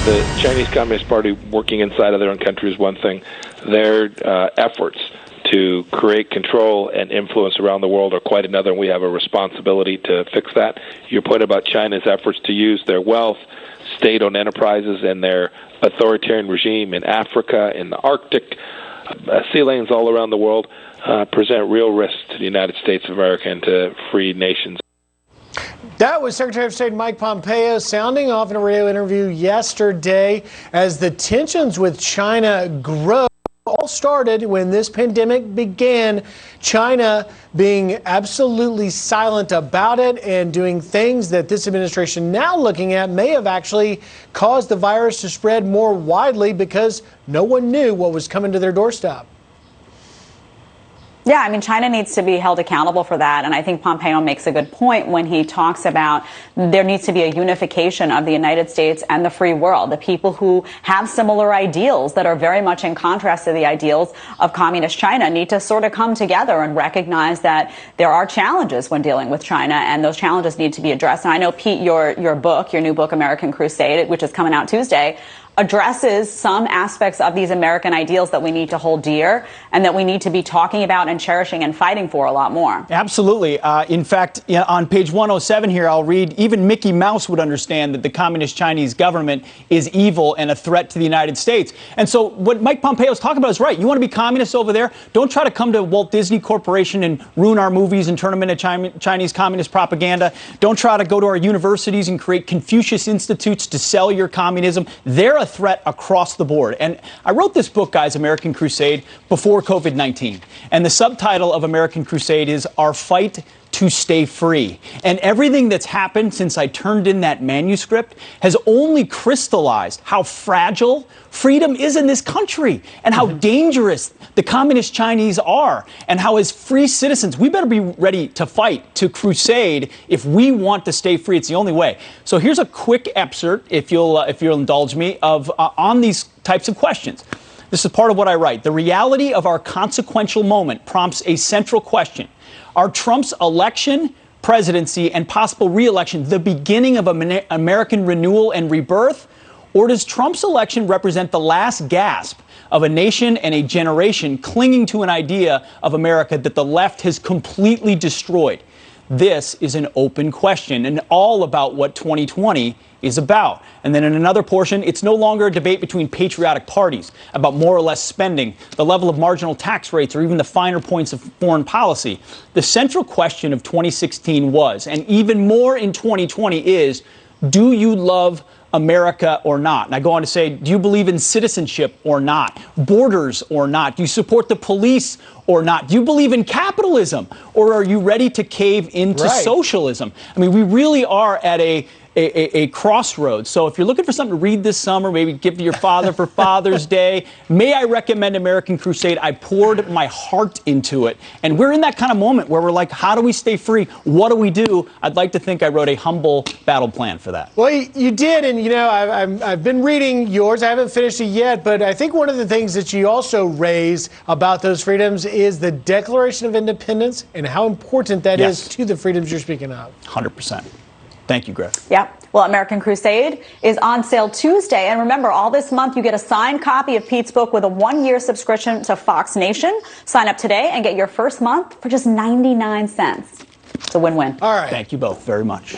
The Chinese Communist Party working inside of their own country is one thing. Their efforts to create control and influence around the world are quite another, and we have a responsibility to fix that. Your point about China's efforts to use their wealth, state-owned enterprises, and their authoritarian regime in Africa, in the Arctic, sea lanes all around the world, present real risks to the United States of America and to free nations. That was Secretary of State Mike Pompeo sounding off in a radio interview yesterday as the tensions with China grow. All started when this pandemic began, China being absolutely silent about it and doing things that this administration now looking at may have actually caused the virus to spread more widely because no one knew what was coming to their doorstep. Yeah, I mean, China needs to be held accountable for that. And I think Pompeo makes a good point when he talks about there needs to be a unification of the United States and the free world. The people who have similar ideals that are very much in contrast to the ideals of communist China need to sort of come together and recognize that there are challenges when dealing with China, and those challenges need to be addressed. And I know, Pete, your new book, American Crusade, which is coming out Tuesday, addresses some aspects of these American ideals that we need to hold dear and that we need to be talking about and cherishing and fighting for a lot more. Absolutely. In fact, on page 107 here, I'll read, even Mickey Mouse would understand that the communist Chinese government is evil and a threat to the United States. And so what Mike Pompeo is talking about is right. You want to be communists over there? Don't try to come to Walt Disney Corporation and ruin our movies and turn them into Chinese communist propaganda. Don't try to go to our universities and create Confucius Institutes to sell your communism. They're a threat across the board. And I wrote this book, guys, American Crusade, before COVID-19. And the subtitle of American Crusade is Our Fight to Stay Free. And everything that's happened since I turned in that manuscript has only crystallized how fragile freedom is in this country and how dangerous the communist Chinese are, and how as free citizens we better be ready to fight, to crusade, if we want to stay free. It's the only way. So here's a quick excerpt, if you'll indulge me, of on these types of questions. This is part of what I write. The reality of our consequential moment prompts a central question. Are Trump's election, presidency, and possible re-election the beginning of American renewal and rebirth? Or does Trump's election represent the last gasp of a nation and a generation clinging to an idea of America that the left has completely destroyed? This is an open question and all about what 2020 is about. And then in another portion, it's no longer a debate between patriotic parties about more or less spending, the level of marginal tax rates, or even the finer points of foreign policy. The central question of 2016 was, and even more in 2020 is, do you love America or not? And I go on to say, do you believe in citizenship or not? Borders or not? Do you support the police or not? Do you believe in capitalism, or are you ready to cave into socialism? I mean, we really are at a crossroads. So if you're looking for something to read this summer, maybe give to your father for Father's Day, may I recommend American Crusade? I poured my heart into it. And we're in that kind of moment where we're like, how do we stay free? What do we do? I'd like to think I wrote a humble battle plan for that. Well, you did. And, you know, I've been reading yours. I haven't finished it yet. But I think one of the things that you also raise about those freedoms is the Declaration of Independence and how important that is to the freedoms you're speaking of. 100%. Thank you, Griff. Yeah. Well, American Crusade is on sale Tuesday. And remember, all this month, you get a signed copy of Pete's book with a 1-year subscription to Fox Nation. Sign up today and get your first month for just 99 cents. It's a win-win. All right. Thank you both very much.